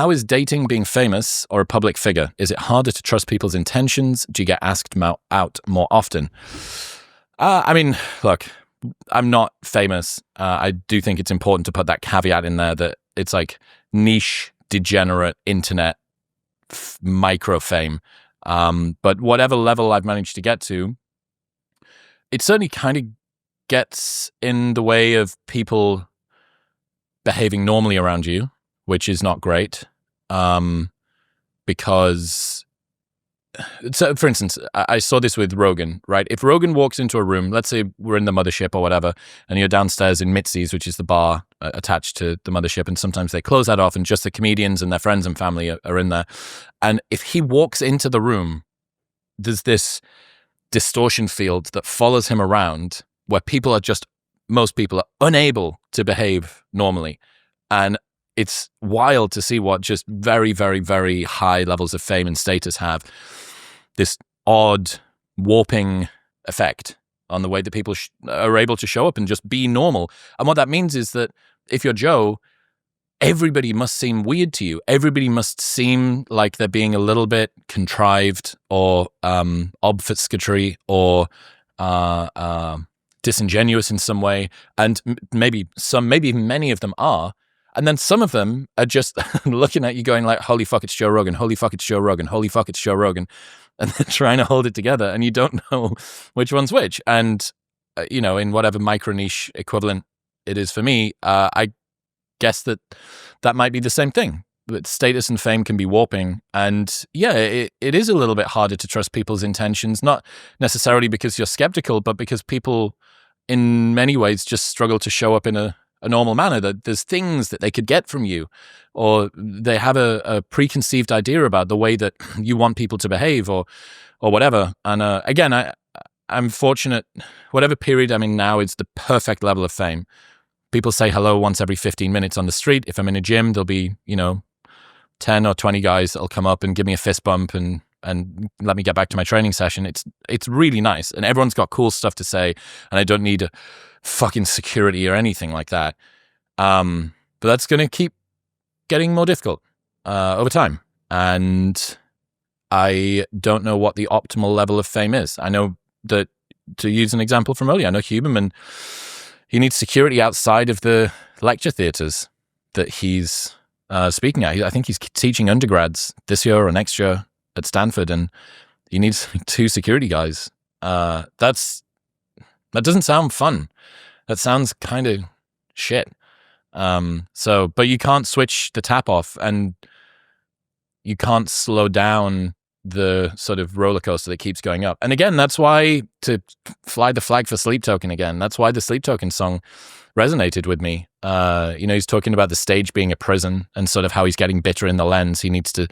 how is dating being famous or a public figure? Is it harder to trust people's intentions? Do you get asked out more often? I mean, look, I'm not famous. I do think it's important to put that caveat in there that it's like niche, degenerate internet micro fame. But whatever level I've managed to get to, it certainly kind of gets in the way of people behaving normally around you, which is not great. Because, so for instance, I saw this with Rogan, right? If Rogan walks into a room, let's say we're in the mothership or whatever, and you're downstairs in Mitzi's, which is the bar attached to the mothership, and sometimes they close that off and just the comedians and their friends and family are in there. And if he walks into the room, there's this distortion field that follows him around where most people are unable to behave normally. And it's wild to see what just very, very, very high levels of fame and status have. This odd warping effect on the way that people are able to show up and just be normal. And what that means is that if you're Joe, everybody must seem weird to you. Everybody must seem like they're being a little bit contrived or obfuscatory or disingenuous in some way. And maybe many of them are. And then some of them are just looking at you going like, holy fuck, it's Joe Rogan. Holy fuck, it's Joe Rogan. Holy fuck, it's Joe Rogan. And they're trying to hold it together and you don't know which one's which. And, in whatever micro niche equivalent it is for me, I guess that might be the same thing. That status and fame can be warping. And yeah, it is a little bit harder to trust people's intentions, not necessarily because you're skeptical, but because people in many ways just struggle to show up in a normal manner, that there's things that they could get from you, or they have a preconceived idea about the way that you want people to behave or whatever. And again, I'm fortunate, whatever period I'm in now is the perfect level of fame. People say hello once every 15 minutes on the street. If I'm in a gym, there'll be, 10 or 20 guys that'll come up and give me a fist bump and let me get back to my training session. It's really nice. And everyone's got cool stuff to say. And I don't need a fucking security or anything like that. But that's going to keep getting more difficult over time. And I don't know what the optimal level of fame is. I know that, to use an example from earlier, I know Huberman, he needs security outside of the lecture theaters that he's speaking at. I think he's teaching undergrads this year or next year at Stanford, and he needs 2 security guys. That doesn't sound fun. That sounds kind of shit. But you can't switch the tap off, and you can't slow down the sort of roller coaster that keeps going up. And again, that's why, to fly the flag for Sleep Token again, that's why the Sleep Token song resonated with me. He's talking about the stage being a prison and sort of how he's getting bitter in the lens. He needs to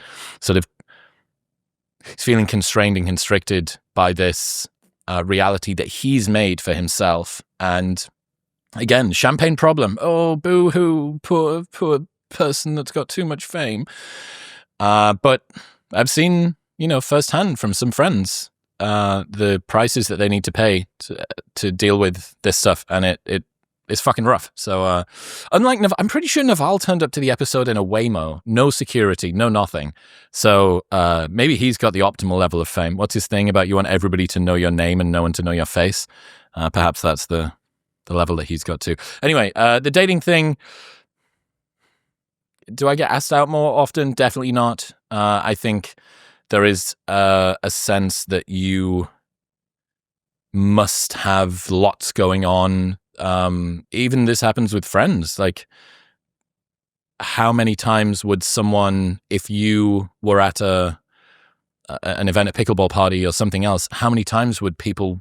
he's feeling constrained and constricted by this reality that he's made for himself. And again, champagne problem. Oh, boo-hoo, poor person that's got too much fame. But I've seen, firsthand from some friends, the prices that they need to pay to deal with this stuff, and it's fucking rough. So, unlike I'm pretty sure Naval turned up to the episode in a Waymo, no security, no nothing. So, maybe he's got the optimal level of fame. What's his thing about you want everybody to know your name and no one to know your face? Perhaps that's the level that he's got to. Anyway, the dating thing. Do I get asked out more often? Definitely not. I think there is a sense that you must have lots going on. Even this happens with friends. Like, how many times would someone, if you were at an event, a pickleball party or something else, how many times would people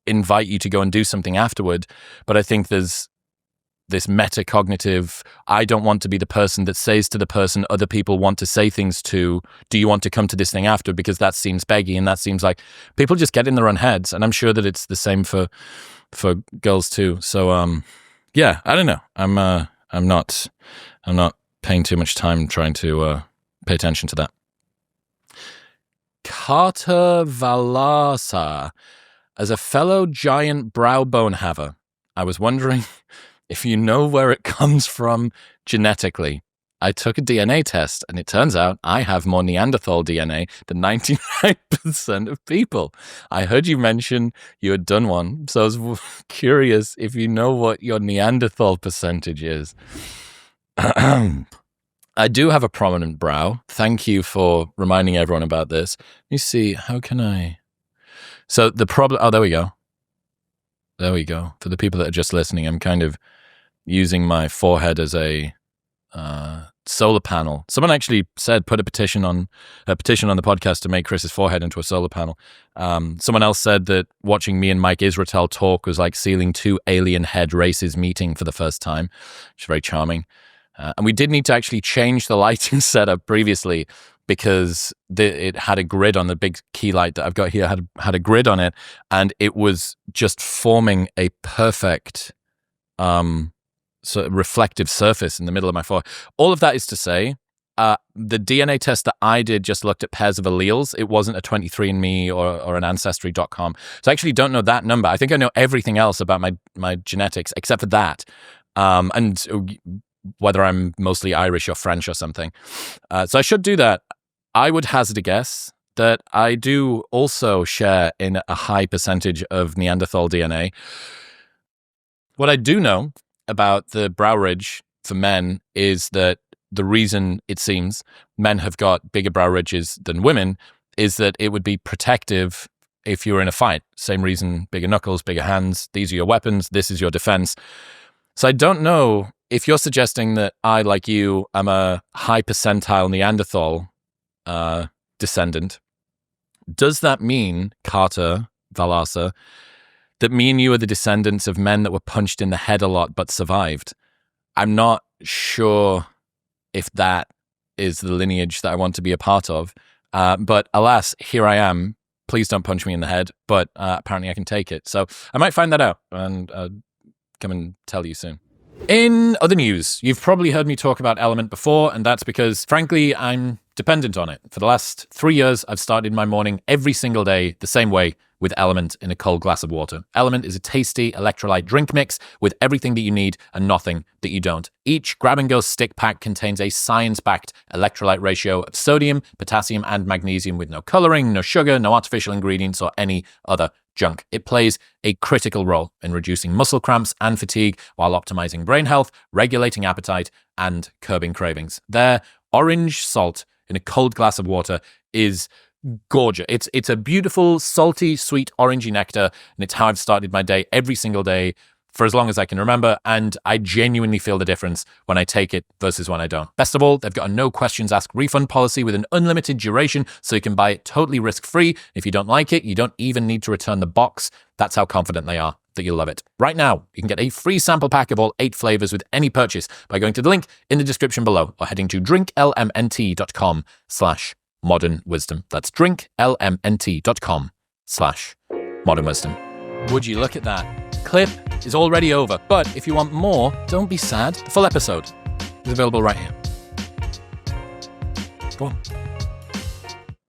invite you to go and do something afterward? But I think there's this metacognitive, I don't want to be the person that says to the person other people want to say things to, do you want to come to this thing after? Because that seems beggy, and that seems like people just get in their own heads. And I'm sure that it's the same for girls too. So yeah, I don't know. I'm not paying too much time trying to pay attention to that. Carter Valasa, as a fellow giant brow bone haver, I was wondering if you know where it comes from genetically. I took a DNA test, and it turns out I have more Neanderthal DNA than 99% of people. I heard you mention you had done one, so I was curious if you know what your Neanderthal percentage is. I do have a prominent brow. Thank you for reminding everyone about this. Let me see, how can I... So the problem... Oh, there we go. There we go. For the people that are just listening, I'm kind of using my forehead as a solar panel. Someone actually said put a petition on the podcast to make Chris's forehead into a solar panel. Someone else said that watching me and Mike Israetel talk was like seeing two alien head races meeting for the first time, which is very charming. And we did need to actually change the lighting setup previously because it had a grid on the big key light that I've got here, had a grid on it, and it was just forming a perfect sort of reflective surface in the middle of my forehead. All of that is to say, the DNA test that I did just looked at pairs of alleles. It wasn't a 23andMe or an ancestry.com. So I actually don't know that number. I think I know everything else about my genetics except for that. And whether I'm mostly Irish or French or something. So I should do that. I would hazard a guess that I do also share in a high percentage of Neanderthal DNA. What I do know about the brow ridge for men is that the reason it seems men have got bigger brow ridges than women is that it would be protective if you were in a fight. Same reason, bigger knuckles, bigger hands. These are your weapons. This is your defense. So I don't know if you're suggesting that I, like you, am a high percentile Neanderthal descendant. Does that mean, Carter Valasa, that me and you are the descendants of men that were punched in the head a lot but survived? I'm not sure if that is the lineage that I want to be a part of. But alas, here I am. Please don't punch me in the head. But apparently I can take it. So I might find that out and come and tell you soon. In other news, you've probably heard me talk about Element before, and that's because, frankly, I'm dependent on it. For the last 3 years, I've started my morning every single day the same way, with Element in a cold glass of water. Element is a tasty electrolyte drink mix with everything that you need and nothing that you don't. Each grab-and-go stick pack contains a science-backed electrolyte ratio of sodium, potassium, and magnesium with no coloring, no sugar, no artificial ingredients, or any other junk. It plays a critical role in reducing muscle cramps and fatigue while optimizing brain health, regulating appetite, and curbing cravings. Their orange salt in a cold glass of water is gorgeous. It's a beautiful, salty, sweet, orangey nectar, and it's how I've started my day every single day for as long as I can remember, and I genuinely feel the difference when I take it versus when I don't. Best of all, they've got a no questions asked refund policy with an unlimited duration, so you can buy it totally risk-free. If you don't like it, you don't even need to return the box. That's how confident they are that you'll love it. Right now, you can get a free sample pack of all 8 flavors with any purchase by going to the link in the description below or heading to drinklmnt.com/modern wisdom. That's drinklmnt.com/modern wisdom. Would you look at that? Clip is already over, but if you want more, don't be sad. The full episode is available right here. Go on.